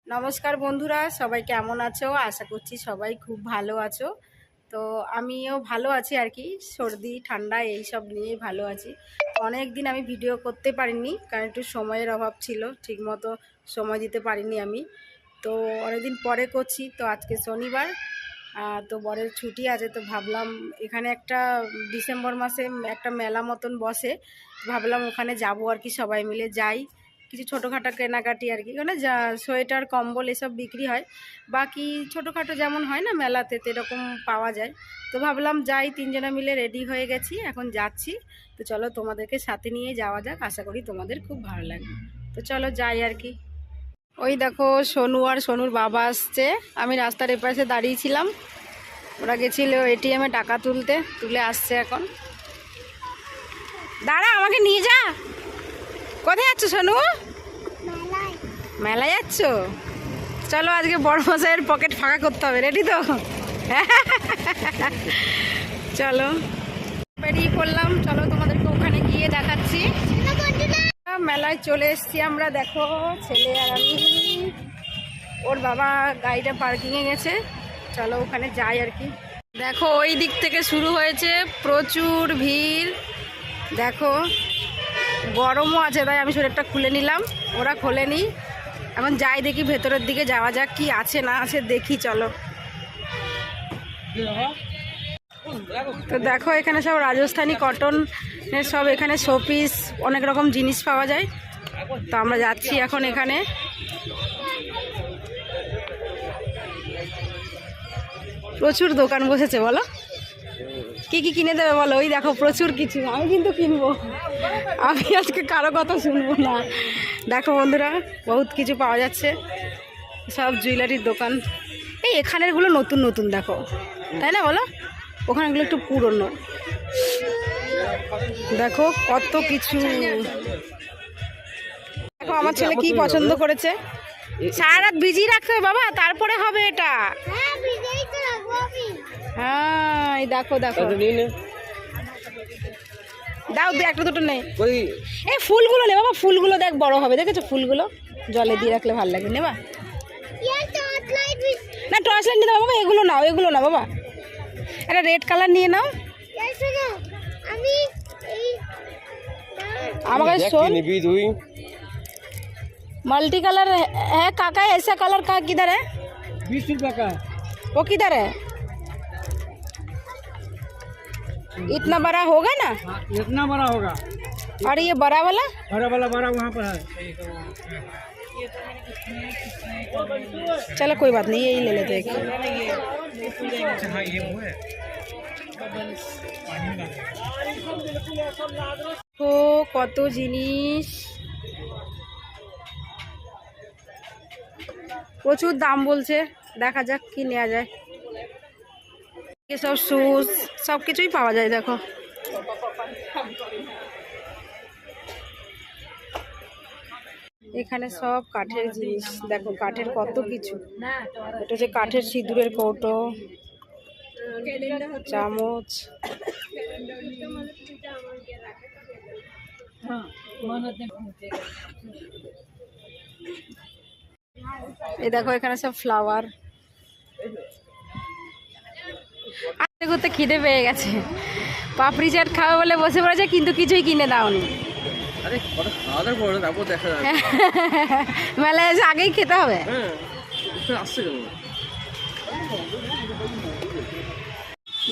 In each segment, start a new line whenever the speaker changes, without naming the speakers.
নমস্কার বন্ধুরা, সবাই কেমন আছো? আশা করছি সবাই খুব ভালো আছো। তো আমিও ভালো আছি আর কি, সর্দি ঠান্ডা এইসব নিয়েই ভালো আছি। অনেক দিন আমি ভিডিও করতে পারিনি, কারণ একটু সময়ের অভাব ছিল, ঠিকমতো সময় দিতে পারিনি আমি। তো অনেকদিন পরে করছি। তো আজকে শনিবার, তো বরের ছুটি আছে, তো ভাবলাম এখানে একটা ডিসেম্বর মাসে একটা মেলা মতন বসে, ভাবলাম ওখানে যাবো আর কি, সবাই মিলে যাই। কিছু ছোটোখাটো কেনাকাটি আর কি, মানে যা সোয়েটার কম্বল এসব বিক্রি হয়, বাকি ছোটোখাটো যেমন হয় না মেলাতে, এরকম পাওয়া যায়। তো ভাবলাম যাই, তিনজনে মিলে রেডি হয়ে গেছি, এখন যাচ্ছি। তো চলো তোমাদেরকে সাথে নিয়ে যাওয়া যাক, আশা করি তোমাদের খুব ভালো লাগবে। তো চলো যাই আর কি। ওই দেখো সোনু আর সোনুর বাবা আসছে, আমি রাস্তার এপাশে দাঁড়িয়েছিলাম, ওরা গেছিল এটিএমে টাকা তুলে আসছে এখন। দাঁড়া, আমাকে নিয়ে যা। কোথায় যাচ্ছ সোনু? মেলায় যাচ্ছ? চলো আজকে বড় মশাইয়ের পকেট ফাঁকা করতে হবে, রেডি তো? চলো বেরিয়ে পড়লাম, চলো তোমাদেরকে ওখানে গিয়ে দেখাচ্ছি। মেলায় চলে এসছি আমরা, দেখো ছেলে আর আমি, ওর বাবা গাড়িটা পার্কিংয়ে গেছে, চলো ওখানে যাই আর কি। দেখো ওই দিক থেকে শুরু হয়েছে প্রচুর ভিড়, দেখো গরমও আছে, তাই আমি সোয়েটারটা খুলে নিলাম, ওরা খোলেনি। এখন যাই দেখি, ভেতরের দিকে যাওয়া যাক, কি আছে না আছে দেখি, চলো। তো দেখো এখানে সব রাজস্থানি কটনের সব এখানে শোপিস অনেক রকম জিনিস পাওয়া যায়। তো আমরা যাচ্ছি এখন এখানে। প্রচুর দোকান বসেছে, বলো কি কি কিনে দেবে বলো। ওই দেখো প্রচুর কিছু, আমি কিন্তু কিনবো, আমি আজকে কারো কথা শুনবো না। দেখো বন্ধুরা, বহুত কিছু পাওয়া যাচ্ছে, সব জুয়েলারির দোকান। এই এখানেরগুলো নতুন নতুন দেখো, তাই না বলো? ওখানেগুলো একটু পুরনো। দেখো কত কিছু। দেখো আমার ছেলে কি পছন্দ করেছে। সারা রাত ভিজিয়ে রাখতে হবে বাবা, তারপরে হবে এটা। হ্যাঁ এই দেখো দেখো, দাও একটা দুটো নেই। এই ফুলগুলো নে বাবা, ফুলগুলো দেখ বড় হবে, দেখেছো ফুলগুলো জলে দিয়ে রাখলে ভালো লাগবে, নেবা না? টর্চ লাইট নিয়ে দাও বাবা, এগুলো নাও, এগুলো না বাবা, একটা রেড কালার নিয়ে নাও। আমাকে শোন, मल्टी कलर है काका, ऐसा कलर का किधर है?
20 रुपये का।
वो किधर है? इतना बड़ा होगा ना?
हाँ, इतना बड़ा होगा।
और ये बड़ा वाला
बड़ा वहाँ पर है।
चलो कोई बात नहीं, यही ले लेते हैं। ও কত জিনিস, প্রচুর দাম বলছে, দেখা যাক কি নেওয়া যায়। এসব শুজ সব কিছুই পাওয়া যায়, দেখো এখানে সব কাঠের জিনিস, দেখো কাঠের কত কিছু। এটা হচ্ছে কাঠের সিঁদুরের কৌটো, চামচ। এই দেখো এখানে সব ফ্লাওয়ার। আজকে করতে খিদে পেয়ে গেছে, পাপড়ি চাট খাওয়া বলে বসে পড়েছে, কিন্তু কিছুই কিনে দাওনি। মেলায় এসে আগেই খেতে হবে।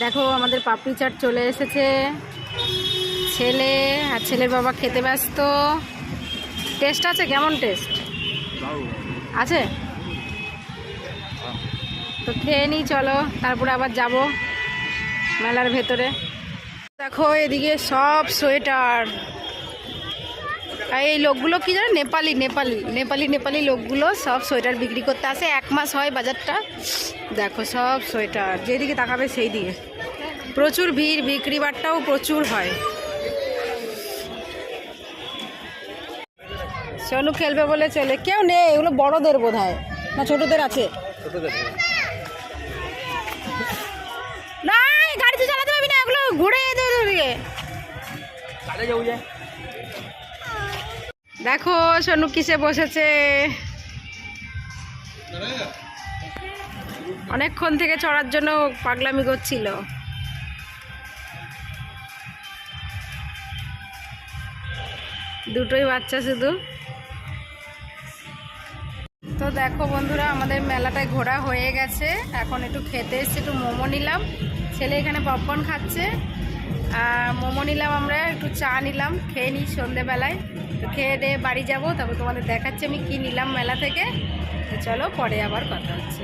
দেখো আমাদের পাপড়ি চাট চলে এসেছে, ছেলে আর ছেলের বাবা খেতে ব্যস্ত। টেস্ট আছে? কেমন টেস্ট আছে? তো খেয়ে নিই, চলো তারপরে আবার যাব মেলার ভেতরে। দেখো এদিকে সব সোয়েটার, এই লোকগুলো কি জানো, নেপালি লোকগুলো সব সোয়েটার বিক্রি করতে আসে, 1 মাস হয় বাজারটা। দেখো সব সোয়েটার, যেদিকে তাকাবে সেই দিকে প্রচুর ভিড়, বিক্রি বাট্টাও প্রচুর হয়। সোনু খেলবে বলে চলে, কেউ নেই, এগুলো বড়দের বোধ হয়, না ছোটদের আছে? না গাড়ি তো চালাতে পারবি না, এগুলো ঘুরে যেতে। দেখো সোনু কিসে বসেছে, অনেকক্ষণ থেকে চড়ার জন্য পাগলামি করছিল। দুটোই বাচ্চা শুধু। তো দেখো বন্ধুরা, আমাদের মেলাটায় ঘোরা হয়ে গেছে। এখন একটু খেতে এসেছি, একটু মোমো নিলাম। ছেলে এখানে পপকর্ন খাচ্ছে, আর মোমো নিলাম, আমরা একটু চা নিলাম, খেয়ে নিই সন্ধেবেলায়। তো খেয়ে দিয়ে বাড়ি যাবো, তারপর তোমাদের দেখাচ্ছি আমি কি নিলাম মেলা থেকে। তো চলো পরে আবার কথা হচ্ছে।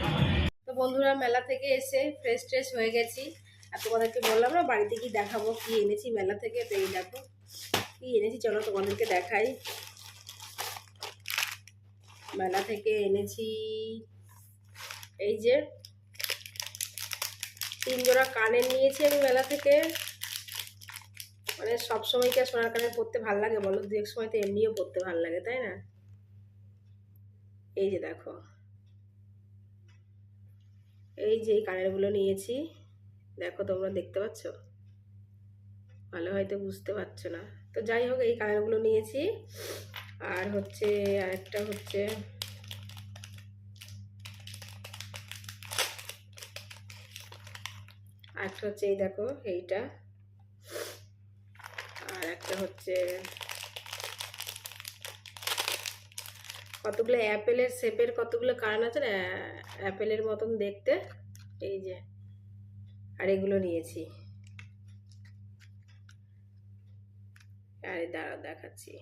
তো বন্ধুরা, মেলা থেকে এসে ফ্রেশ ট্রেশ হয়ে গেছি, আর তোমাদেরকে বললাম না বাড়িতে কি দেখাবো কি এনেছি মেলা থেকে। তো এই দেখো কি এনেছি, চলো তোমাদেরকে দেখাই। মেলা থেকে এনেছি এই যে 3 জোড়া কানের নিয়েছি আমি মেলা থেকে। মানে সবসময় কি আর সোনার কানের পরতে ভাল লাগে বলো? দু এক সময় তো এমনিও পরতে ভাল লাগে, তাই না? এই যে দেখো, এই যে এই কানেরগুলো নিয়েছি। দেখো, তোমরা দেখতে পাচ্ছ? ভালো হয়তো বুঝতে পারছো না। তো যাই হোক, এই কানেরগুলো নিয়েছি। আর হচ্ছে আরেকটা হচ্ছে এই দেখো এইটা। আর একটা হচ্ছে কতগুলো অ্যাপেলের শেপের কতগুলো কান আছে না, অ্যাপেলের মতন দেখতে, এই যে। আর এগুলো নিয়েছি। আরে দাঁড়াও দেখাচ্ছি।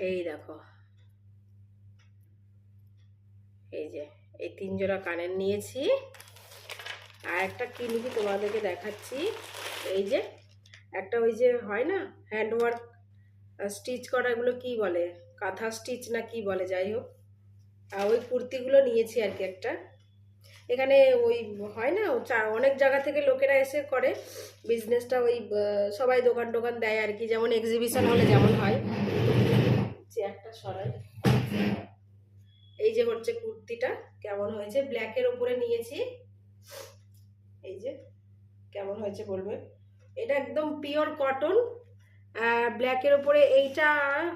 এই দেখো, এই যে এই 3 জোড়া কানের নিয়েছি। আর একটা কি নিয়েছি তোমাদেরকে দেখাচ্ছি। এই যে একটা ওই যে হয় না হ্যান্ডওয়ার্ক স্টিচ করা, এগুলো কি বলে, কাঁথা স্টিচ না কি বলে, যাই হোক ওই কুর্তিগুলো নিয়েছি আর কি একটা। এখানে ওই হয় না অনেক জায়গা থেকে লোকেরা এসে করে বিজনেসটা, ওই সবাই দোকান টোকান দেয় আর কি, যেমন এক্সিবিশন হলে যেমন হয়। চেয়ারটা সরাই। এই যে হচ্ছে কুর্তিটা, কেমন হয়েছে, ব্ল্যাকের ওপরে নিয়েছি। এই যে কেমন হয়েছে বলবে। এটা একদম পিওর কটন, ব্ল্যাকের ওপরে। এইটা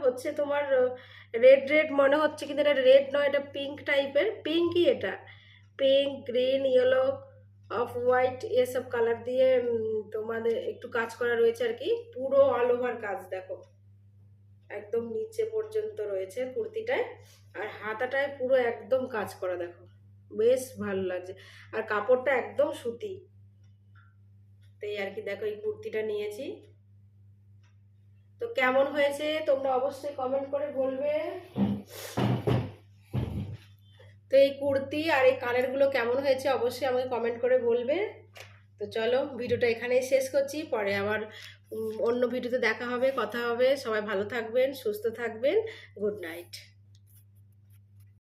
হচ্ছে তোমার রেড রেড মনে হচ্ছে, কিন্তু এটা রেড নয়, এটা পিঙ্ক টাইপের। পিঙ্কই এটা, pink, green, yellow, off white এসব কালার দিয়ে তোমাদের একটু কাজ করা রয়েছে আর কি। পুরো অল ওভার কাজ দেখো, একদম নিচে পর্যন্ত রয়েছে কুর্তিটায়। আর হাতাটায় পুরো একদম কাজ করা দেখো, বেশ ভালো লাগছে। আর কাপড়টা একদম সুতি। তো এই আর কি, দেখো এই কুর্তিটা নিয়েছি। তো কেমন হয়েছে তোমরা অবশ্যই কমেন্ট করে বলবে। তো এই কুর্তি আর এই কানেরগুলো কেমন হয়েছে অবশ্যই আমাকে কমেন্ট করে বলবে। তো চলো ভিডিওটা এখানেই শেষ করছি, পরে আবার অন্য ভিডিওতে দেখা হবে, কথা হবে। সবাই ভালো থাকবেন, সুস্থ থাকবেন। Good night.